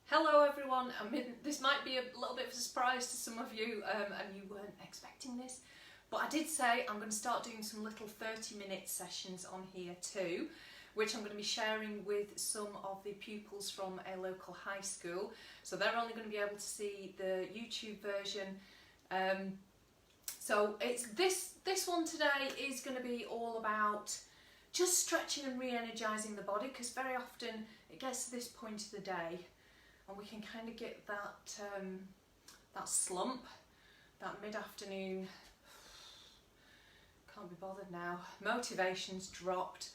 Hello everyone. This might be a little bit of a surprise to some of you and you weren't expecting this, but I did say I'm going to start doing some little 30-minute sessions on here too, which I'm going to be sharing with some of the pupils from a local high school. So they're only going to be able to see the YouTube version. So it's this one today is going to be all about just stretching and re-energizing the body, because very often it gets to this point of the day and we can kind of get that that slump, that mid-afternoon, can't be bothered now, motivation's dropped,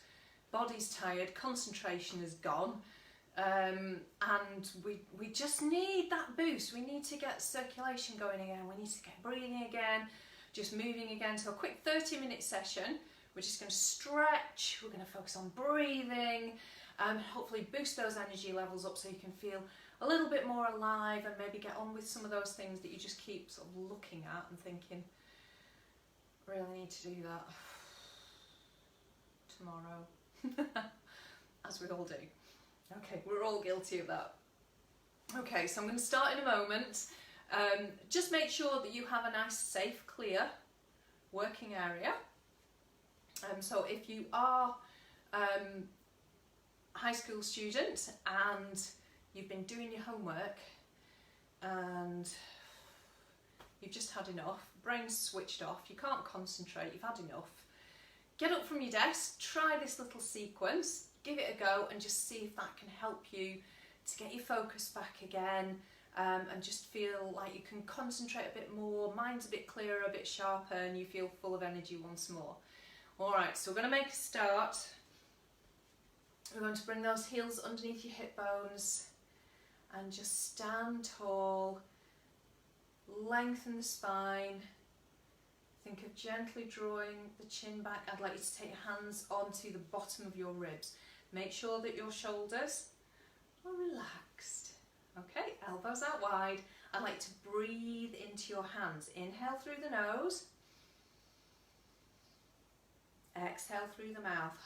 body's tired, concentration is gone, and we just need that boost. We need to get circulation going again, we need to get breathing again, just moving again. So a quick 30-minute session. We're just going to stretch, we're going to focus on breathing, hopefully boost those energy levels up so you can feel a little bit more alive and maybe get on with some of those things that you just keep sort of looking at and thinking, really need to do that tomorrow, as we all do. Okay, we're all guilty of that. Okay, so I'm going to start in a moment. Just make sure that you have a nice, safe, clear working area. So if you are high school student and you've been doing your homework and you've just had enough, brain's switched off, you can't concentrate, you've had enough, get up from your desk, try this little sequence, give it a go and just see if that can help you to get your focus back again, and just feel like you can concentrate a bit more, mind's a bit clearer, a bit sharper, and you feel full of energy once more. Alright, so we're going to make a start. We're going to bring those heels underneath your hip bones and just stand tall, lengthen the spine. Think of gently drawing the chin back. I'd like you to take your hands onto the bottom of your ribs. Make sure that your shoulders are relaxed. Okay, elbows out wide. I'd like to breathe into your hands. Inhale through the nose. Exhale through the mouth.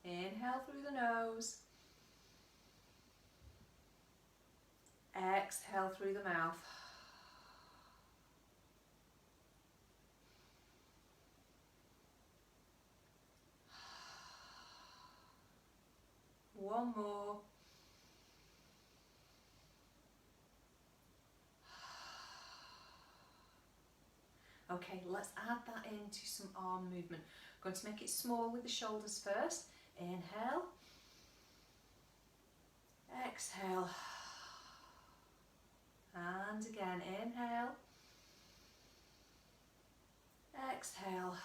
Inhale through the nose. Exhale through the mouth. One more. Okay, let's add that into some arm movement. I'm going to make it small with the shoulders first. Inhale. Exhale. And again, inhale. Exhale.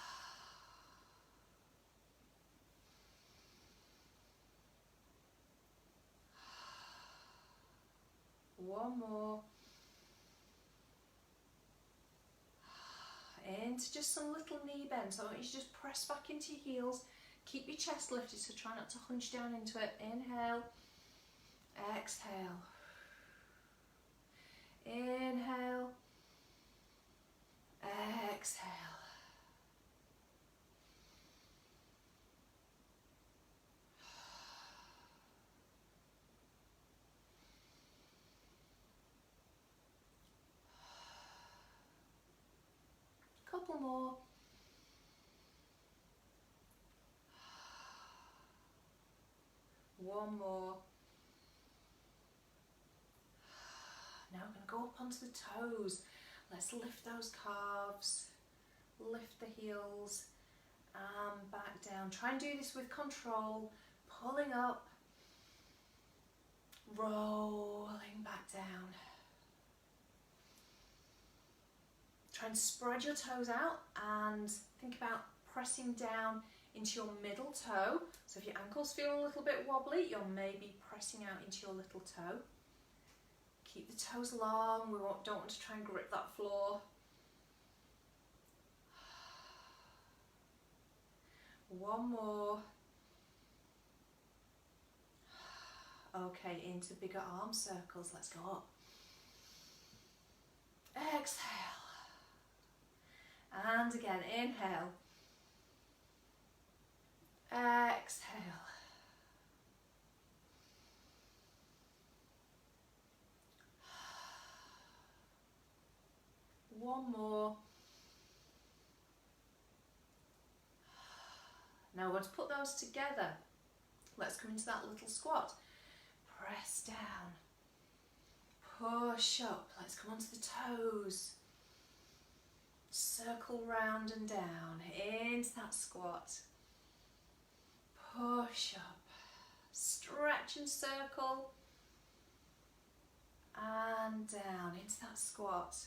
One more. Into just some little knee bends. So I want you to just press back into your heels. Keep your chest lifted, so try not to hunch down into it. Inhale. Exhale. Inhale. Exhale. Couple more. One more. Now we're going to go up onto the toes. Let's lift those calves, lift the heels and back down. Try and do this with control, pulling up, rolling back down. Try and spread your toes out and think about pressing down into your middle toe. So if your ankles feel a little bit wobbly, you're maybe pressing out into your little toe. Keep the toes long, we don't want to try and grip that floor. One more. Okay, into bigger arm circles, let's go up. Exhale. And again, inhale. Exhale. one more. Now we're going to put those together. Let's come into that little squat. Press down. Push up. Let's come onto the toes. Circle round and down into that squat. Push up. Stretch and circle. And down into that squat.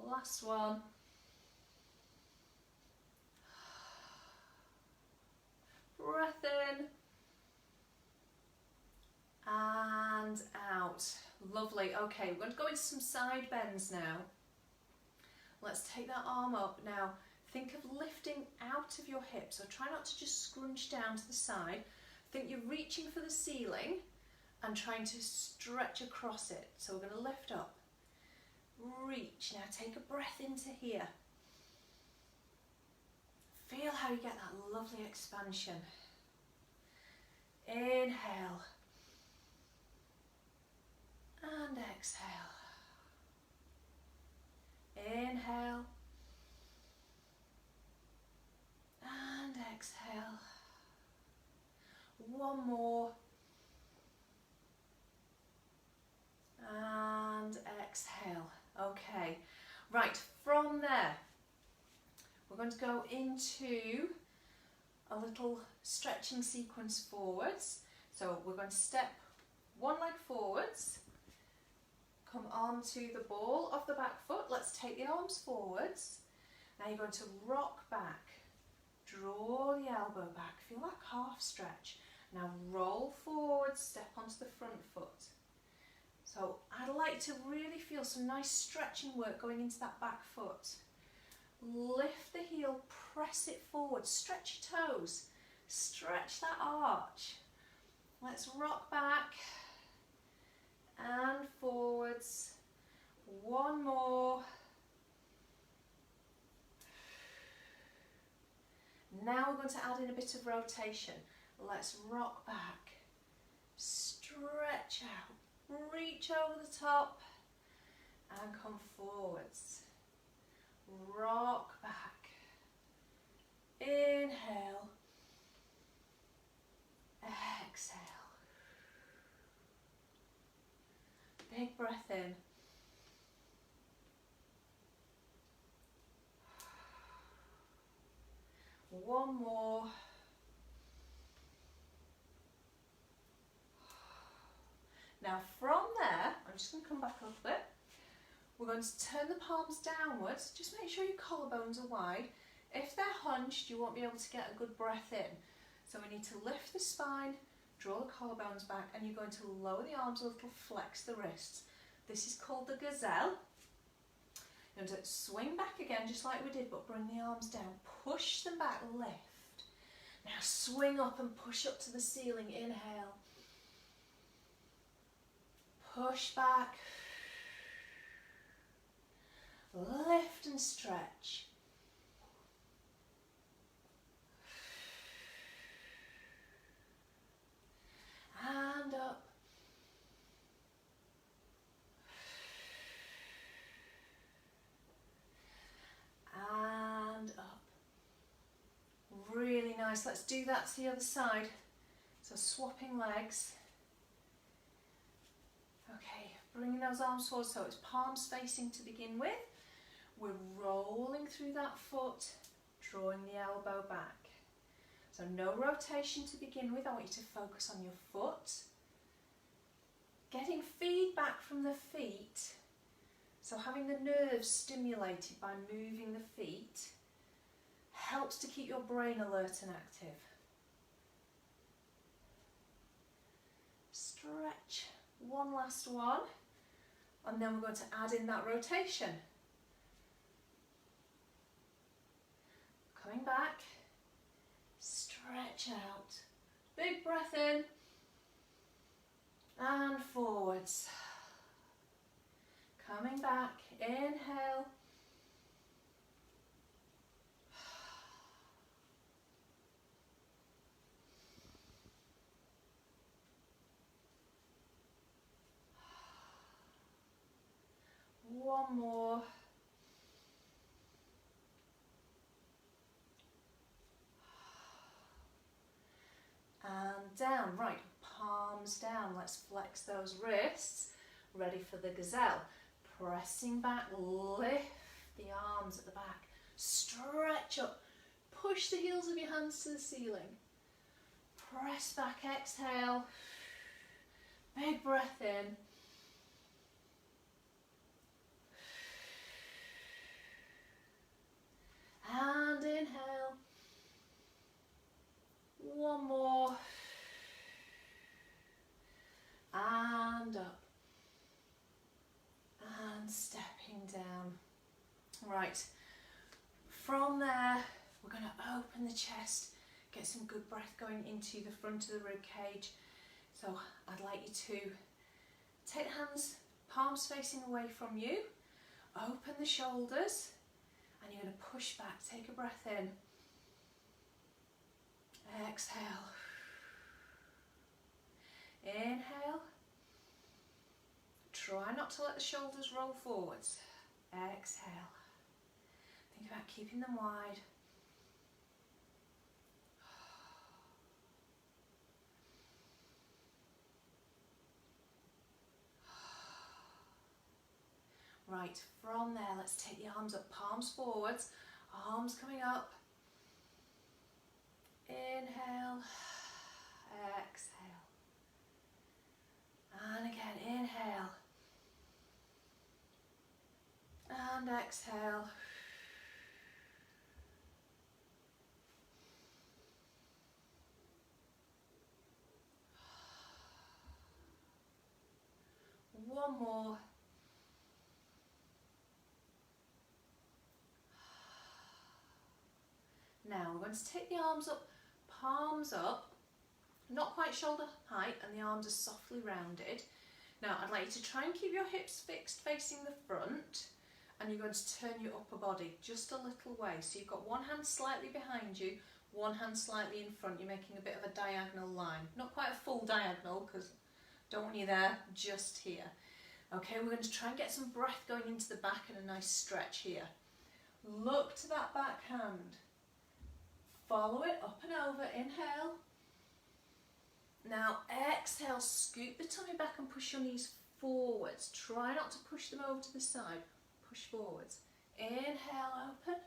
Last one. Breath in. And out. Lovely. Okay, we're going to go into some side bends now. Let's take that arm up. Now, think of lifting out of your hips. So try not to just scrunch down to the side. Think you're reaching for the ceiling and trying to stretch across it. So we're going to lift up. Reach. Now take a breath into here. Feel how you get that lovely expansion. Inhale. And exhale. Inhale. And exhale. One more. And exhale. Okay, right, from there, we're going to go into a little stretching sequence forwards. So we're going to step one leg forwards, come onto the ball of the back foot. Let's take the arms forwards. Now you're going to rock back, draw the elbow back, feel that calf stretch. Now roll forward, step onto the front foot. So I'd like to really feel some nice stretching work going into that back foot. Lift the heel, press it forward, stretch your toes, stretch that arch. Let's rock back and forwards. One more. Now we're going to add in a bit of rotation. Let's rock back, stretch out. Reach over the top and come forwards. Rock back. Inhale. Exhale. Big breath in. One more. Now from there, I'm just going to come back a little bit. We're going to turn the palms downwards. Just make sure your collarbones are wide. If they're hunched, you won't be able to get a good breath in. So we need to lift the spine, draw the collarbones back, and you're going to lower the arms a little, flex the wrists. This is called the gazelle. You're going to swing back again, just like we did, but bring the arms down. Push them back, lift. Now swing up and push up to the ceiling. Inhale. Push back, lift and stretch. And up. And up. Really nice. Let's do that to the other side. So swapping legs. Okay, bringing those arms forward so it's palms facing to begin with. We're rolling through that foot, drawing the elbow back. So no rotation to begin with. I want you to focus on your foot. Getting feedback from the feet. So having the nerves stimulated by moving the feet helps to keep your brain alert and active. Stretch. One last one, and then we're going to add in that rotation. Coming back, stretch out, big breath in, and forwards. Coming back, inhale, One more. And down. Right, palms down. Let's flex those wrists. Ready for the gazelle. Pressing back, lift the arms at the back. Stretch up. Push the heels of your hands to the ceiling. Press back, exhale. Big breath in. And inhale. One more. And up. And stepping down. Right. From there, we're going to open the chest, get some good breath going into the front of the rib cage. So I'd like you to take hands, palms facing away from you, open the shoulders, and you're going to push back. Take a breath in. Exhale. Inhale. Try not to let the shoulders roll forwards. Exhale. Think about keeping them wide. Right, from there, let's take the arms up, palms forwards, arms coming up. Inhale, exhale. And again, inhale. And exhale. One more. Now we're going to take the arms up, palms up, not quite shoulder height, and the arms are softly rounded. Now I'd like you to try and keep your hips fixed facing the front, and you're going to turn your upper body just a little way. So you've got one hand slightly behind you, one hand slightly in front. You're making a bit of a diagonal line. Not quite a full diagonal, because don't want you there, just here. Okay, we're going to try and get some breath going into the back and a nice stretch here. Look to that back hand. Follow it up and over. Inhale. Now exhale, scoop the tummy back and push your knees forwards. Try not to push them over to the side. Push forwards. Inhale, open.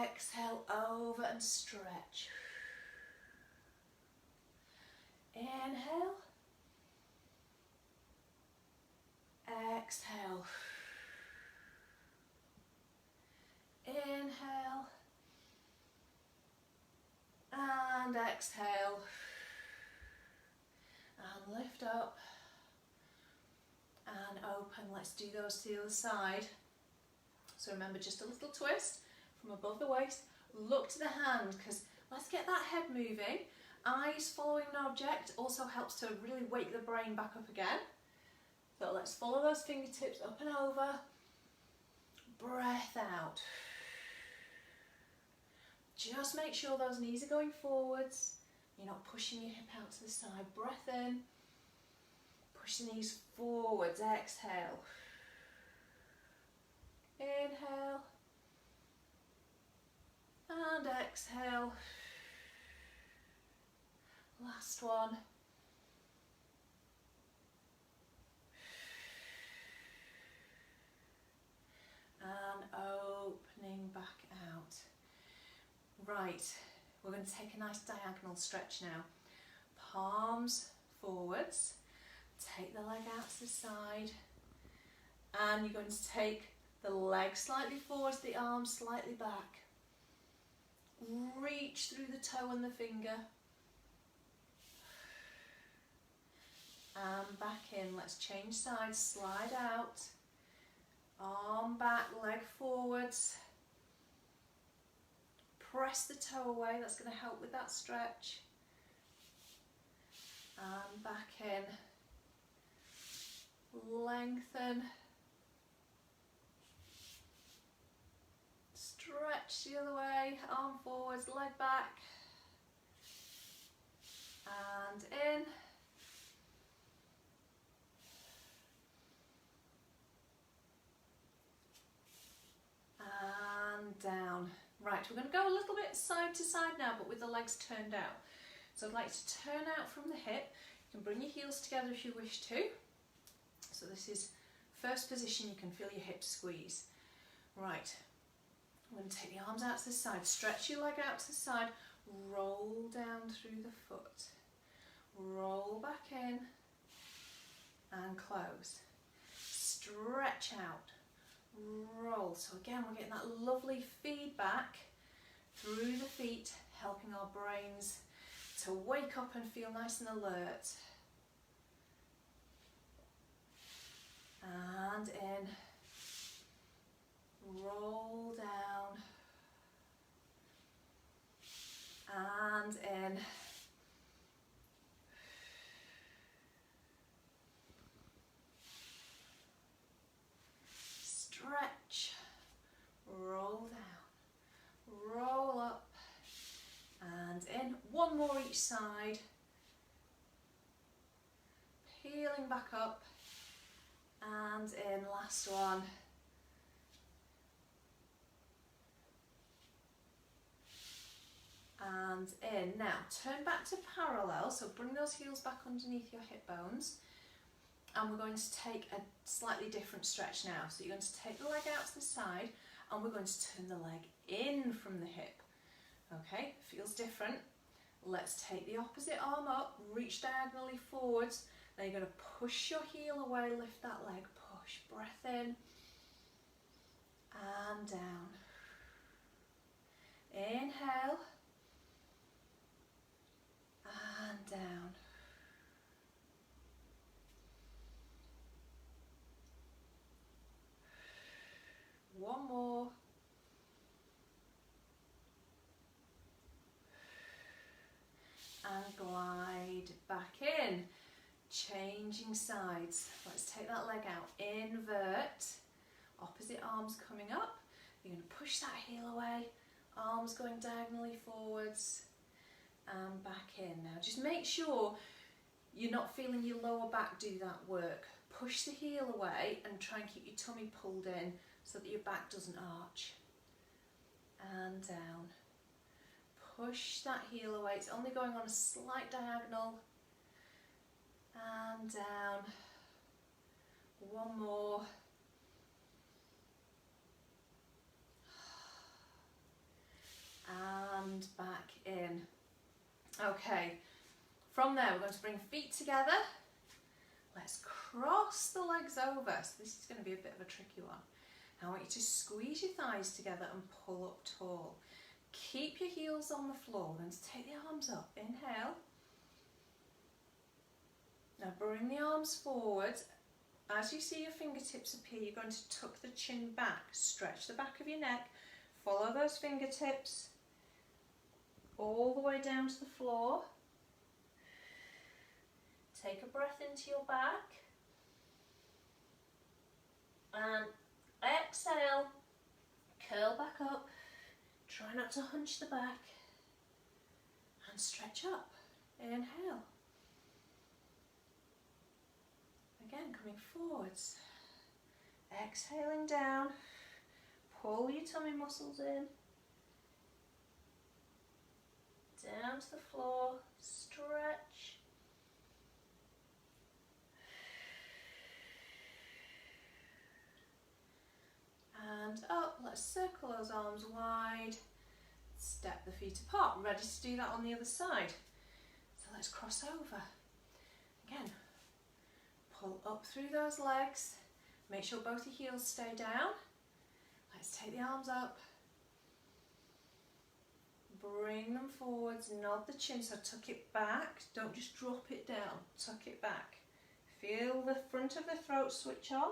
Exhale, over and stretch. Inhale. Exhale. Inhale. And exhale. And lift up. And open. Let's do those to the other side. So remember, just a little twist from above the waist. Look to the hand, because let's get that head moving. Eyes following an object also helps to really wake the brain back up again. So let's follow those fingertips up and over. Breath out. Just make sure those knees are going forwards. You're not pushing your hip out to the side. Breath in. Push the knees forwards. Exhale. Inhale. And exhale. Last one. And opening back out. Right, we're going to take a nice diagonal stretch now. Palms forwards, take the leg out to the side, and you're going to take the leg slightly forwards, the arm slightly back. Reach through the toe and the finger. And back in. Let's change sides, slide out. Arm back, leg forwards. Press the toe away, that's going to help with that stretch. And back in. Lengthen. Stretch the other way, arm forwards, leg back. And in. down. Right, we're going to go a little bit side to side now, but with the legs turned out. So I'd like to turn out from the hip. You can bring your heels together if you wish to. So this is first position, you can feel your hips squeeze. Right, I'm going to take the arms out to the side, stretch your leg out to the side, roll down through the foot, roll back in and close. Stretch out, roll. So again, we're getting that lovely feedback through the feet, helping our brains to wake up and feel nice and alert. And in, roll down, and in, stretch, roll down, roll up, and in. One more each side, peeling back up, and in. Last one. And in. Now turn back to parallel, so bring those heels back underneath your hip bones, and we're going to take a slightly different stretch now. So you're going to take the leg out to the side, and we're going to turn the leg in from the hip. Okay, feels different. Let's take the opposite arm up, reach diagonally forwards. Then you're going to push your heel away, lift that leg, push, breath in and down. Inhale and down. One more. And glide back in. Changing sides. Let's take that leg out. Invert. Opposite arms coming up. You're going to push that heel away. Arms going diagonally forwards. And back in. Now just make sure you're not feeling your lower back do that work. Push the heel away and try and keep your tummy pulled in so that your back doesn't arch. And down. Push that heel away. It's only going on a slight diagonal. And down. One more. And back in. Okay, from there we're going to bring feet together. Let's cross the legs over. So this is going to be a bit of a tricky one. Now I want you to squeeze your thighs together and pull up tall. Keep your heels on the floor. We're going to take the arms up. Inhale. Now bring the arms forward. As you see your fingertips appear, you're going to tuck the chin back. Stretch the back of your neck. Follow those fingertips all the way down to the floor. Take a breath into your back. And exhale. Curl back up. Try not to hunch the back. And stretch up. Inhale. Again, coming forwards. Exhaling down. Pull your tummy muscles in. Down to the floor. Stretch. And up. Let's circle those arms wide. Step the feet apart. Ready to do that on the other side. So let's cross over. Again. Pull up through those legs. Make sure both your heels stay down. Let's take the arms up. Bring them forwards. Nod the chin, so tuck it back. Don't just drop it down. Tuck it back. Feel the front of the throat switch on.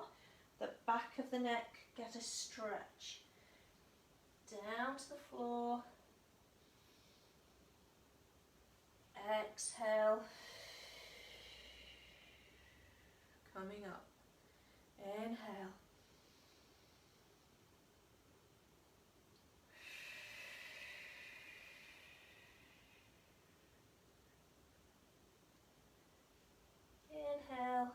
The back of the neck get a stretch. Down to the floor. Exhale. Coming up. Inhale. Inhale.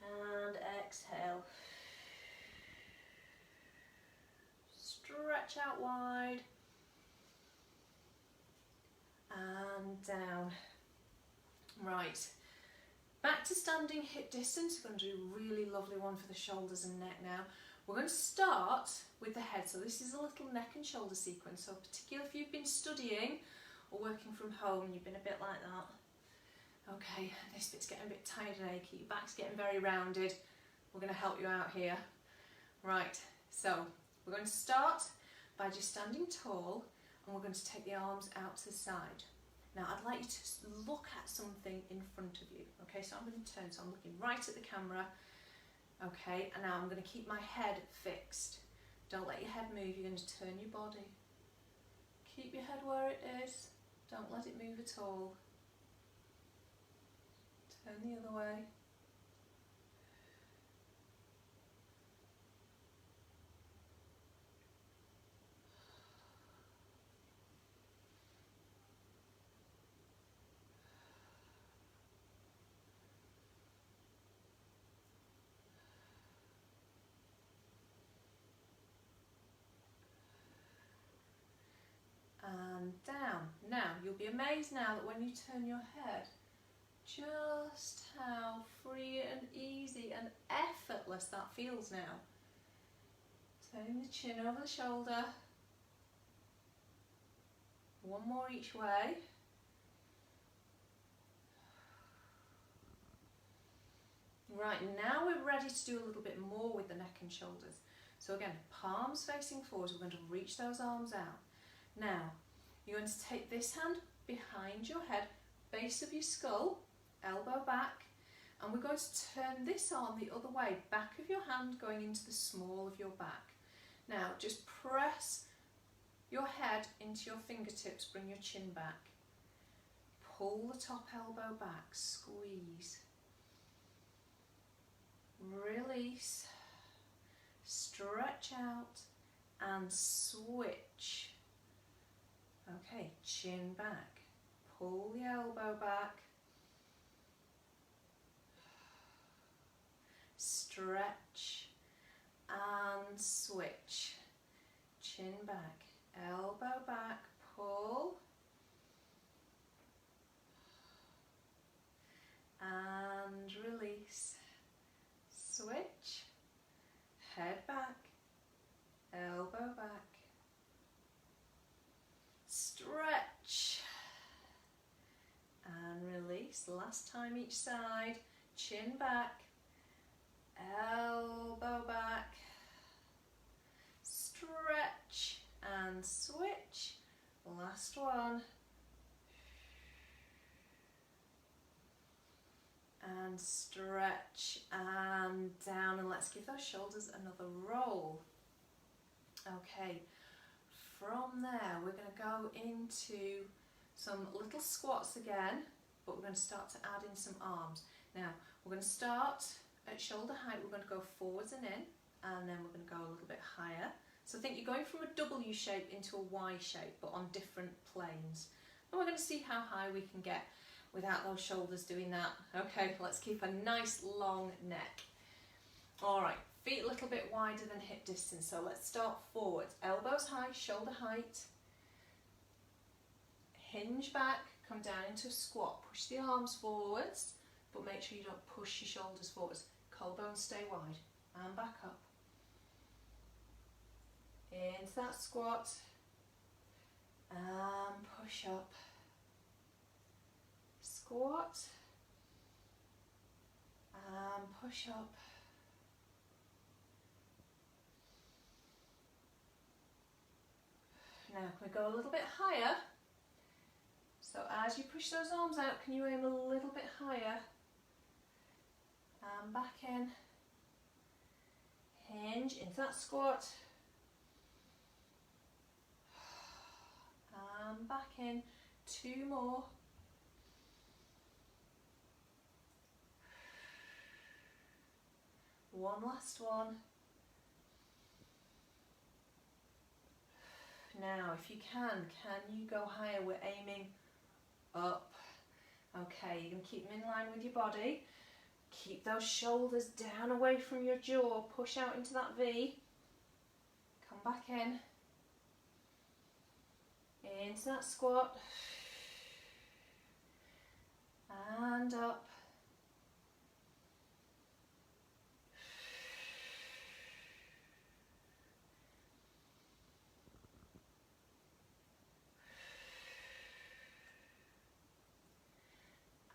And exhale. Right, back to standing hip distance. We're going to do a really lovely one for the shoulders and neck now. We're going to start with the head, so this is a little neck and shoulder sequence, so particularly if you've been studying or working from home, you've been a bit like that. Okay, this bit's getting a bit tired and achy, your back's getting very rounded. We're going to help you out here. Right, so we're going to start by just standing tall, and we're going to take the arms out to the side. Now I'd like you to look at something in front of you. Okay, so I'm going to turn, so I'm looking right at the camera. Okay, and now I'm going to keep my head fixed. Don't let your head move, you're going to turn your body. Keep your head where it is, don't let it move at all. Turn the other way. And down. Now, you'll be amazed now that when you turn your head, just how free and easy and effortless that feels now. Turning the chin over the shoulder. One more each way. Right, now we're ready to do a little bit more with the neck and shoulders. So again, palms facing forwards, we're going to reach those arms out. Now, you're going to take this hand behind your head, base of your skull, elbow back, and we're going to turn this arm the other way, back of your hand going into the small of your back. Now, just press your head into your fingertips, bring your chin back. Pull the top elbow back, squeeze. Release, stretch out, and switch. Okay, chin back, pull the elbow back, stretch and switch, chin back, elbow back, pull and release, switch, head back, elbow back, stretch and release. Last time each side, chin back, elbow back, stretch and switch. Last one. And stretch and down, and let's give those shoulders another roll. Okay. From there, we're going to go into some little squats again, but we're going to start to add in some arms. Now, we're going to start at shoulder height, we're going to go forwards and in, and then we're going to go a little bit higher. So think you're going from a W shape into a Y shape, but on different planes. And we're going to see how high we can get without those shoulders doing that. Okay, let's keep a nice long neck. All right. Feet a little bit wider than hip distance, so let's start forwards. Elbows high, shoulder height. Hinge back, come down into a squat. Push the arms forwards, but make sure you don't push your shoulders forwards. Collarbones stay wide, and back up. Into that squat, and push up. Squat, and push up. Now can we go a little bit higher? So as you push those arms out, can you aim a little bit higher? And back in. Hinge into that squat. And back in. Two more. One last one. Now, if you can you go higher? We're aiming up. Okay, you're going to keep them in line with your body. Keep those shoulders down away from your jaw. Push out into that V. Come back in. Into that squat. and up.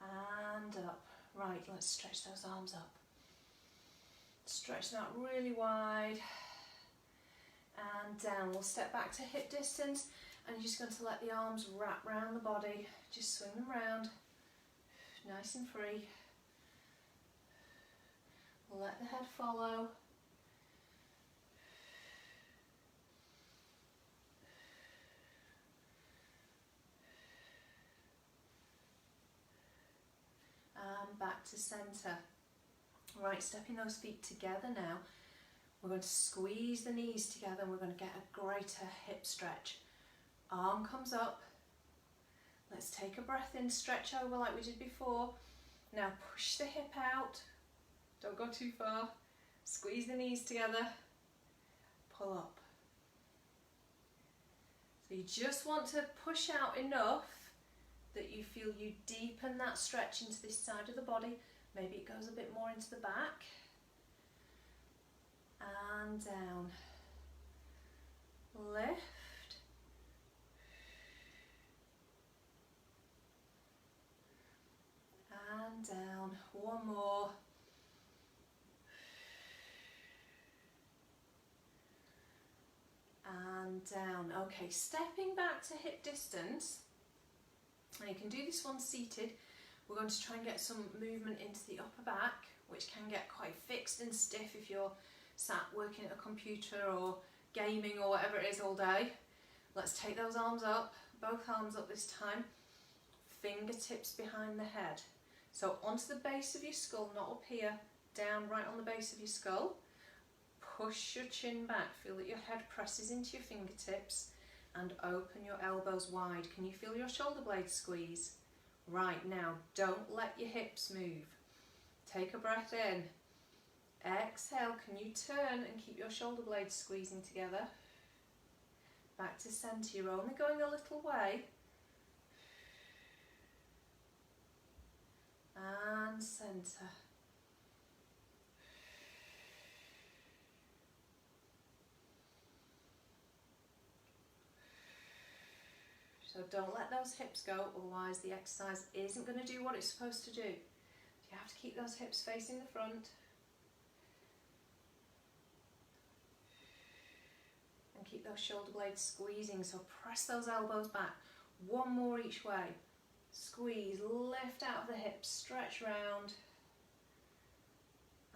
And up. Right, let's stretch those arms up. Stretch them out really wide. And down. We'll step back to hip distance, and you're just going to let the arms wrap round the body. Just swing them round. Nice and free. Let the head follow. And back to centre. Right, stepping those feet together now. We're going to squeeze the knees together and we're going to get a greater hip stretch. Arm comes up. Let's take a breath in, stretch over like we did before. Now push the hip out. Don't go too far. Squeeze the knees together. Pull up. So you just want to push out enough that you feel you deepen that stretch into this side of the body. Maybe it goes a bit more into the back. And down. Lift. And down. One more. And down. Okay, stepping back to hip distance. And you can do this one seated. We're going to try and get some movement into the upper back, which can get quite fixed and stiff if you're sat working at a computer or gaming or whatever it is all day. Let's take those arms up, both arms up this time. Fingertips behind the head. So onto the base of your skull, not up here, down right on the base of your skull. Push your chin back, feel that your head presses into your fingertips and open your elbows wide. Can you feel your shoulder blades squeeze? Right, now don't let your hips move. Take a breath in. Exhale, can you turn and keep your shoulder blades squeezing together? Back to centre, you're only going a little way. And centre. So don't let those hips go, otherwise the exercise isn't going to do what it's supposed to do. You have to keep those hips facing the front. And keep those shoulder blades squeezing, so press those elbows back. One more each way. Squeeze, lift out of the hips, stretch round.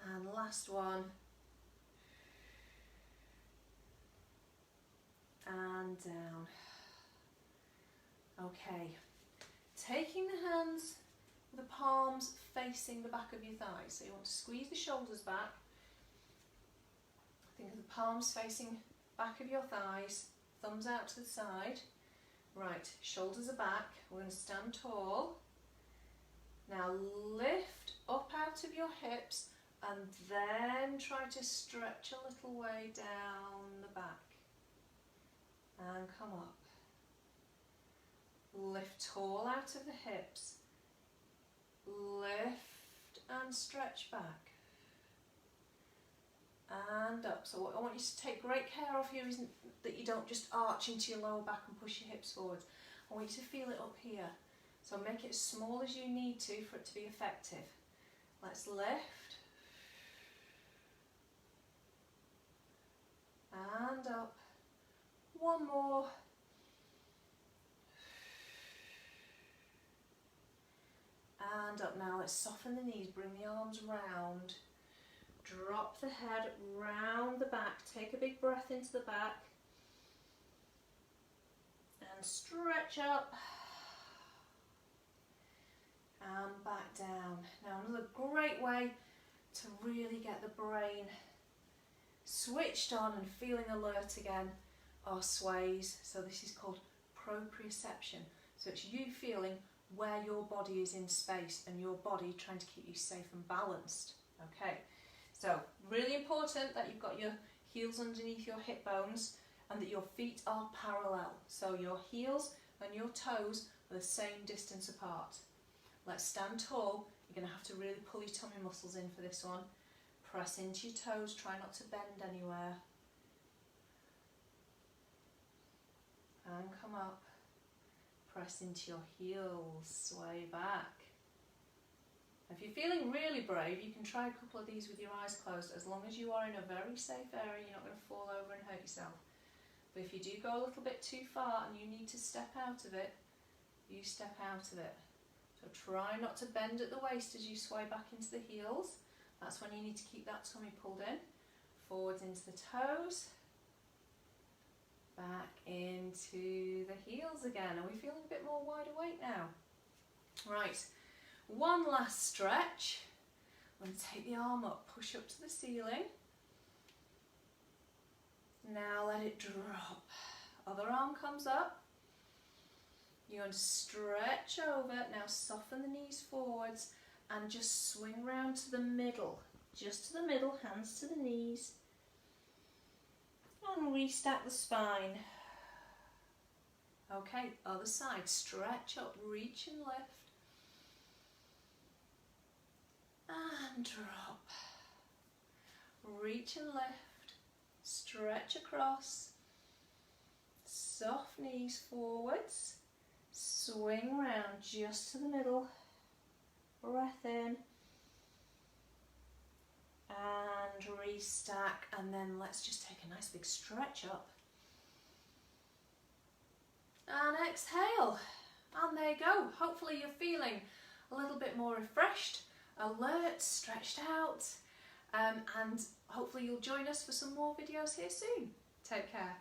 And last one. And down. Okay, taking the hands, the palms facing the back of your thighs. So you want to squeeze the shoulders back. Think of the palms facing back of your thighs, thumbs out to the side. Right, shoulders are back. We're going to stand tall. Now lift up out of your hips and then try to stretch a little way down the back. And come up. Lift tall out of the hips. Lift and stretch back. And up. So what I want you to take great care of here isn't that you don't just arch into your lower back and push your hips forwards. I want you to feel it up here. So make it as small as you need to for it to be effective. Let's lift. And up. One more. And up. Now let's soften the knees, bring the arms round, drop the head round the back, take a big breath into the back and stretch up and back down. Now another great way to really get the brain switched on and feeling alert again are sways. So this is called proprioception. So it's you feeling where your body is in space and your body trying to keep you safe and balanced. Okay, so really important that you've got your heels underneath your hip bones and that your feet are parallel. So your heels and your toes are the same distance apart. Let's stand tall. You're going to have to really pull your tummy muscles in for this one. Press into your toes, try not to bend anywhere. And come up. Press into your heels, sway back. If you're feeling really brave, you can try a couple of these with your eyes closed, as long as you are in a very safe area, you're not going to fall over and hurt yourself. But if you do go a little bit too far and you need to step out of it, you step out of it. So try not to bend at the waist as you sway back into the heels. That's when you need to keep that tummy pulled in. Forwards into the toes. Back into the heels again. Are we feeling a bit more wide awake now? Right, one last stretch. I'm going to take the arm up, push up to the ceiling. Now let it drop. Other arm comes up. You're going to stretch over. Now soften the knees forwards and just swing round to the middle. Just to the middle, hands to the knees. And restack the spine. Okay, other side. Stretch up, reach and lift. And drop. Reach and lift. Stretch across. Soft knees forwards. Swing round just to the middle. Breath in. And restack, and then let's just take a nice big stretch up. And exhale. And there you go. Hopefully you're feeling a little bit more refreshed, alert, stretched out, and hopefully you'll join us for some more videos here soon. Take care.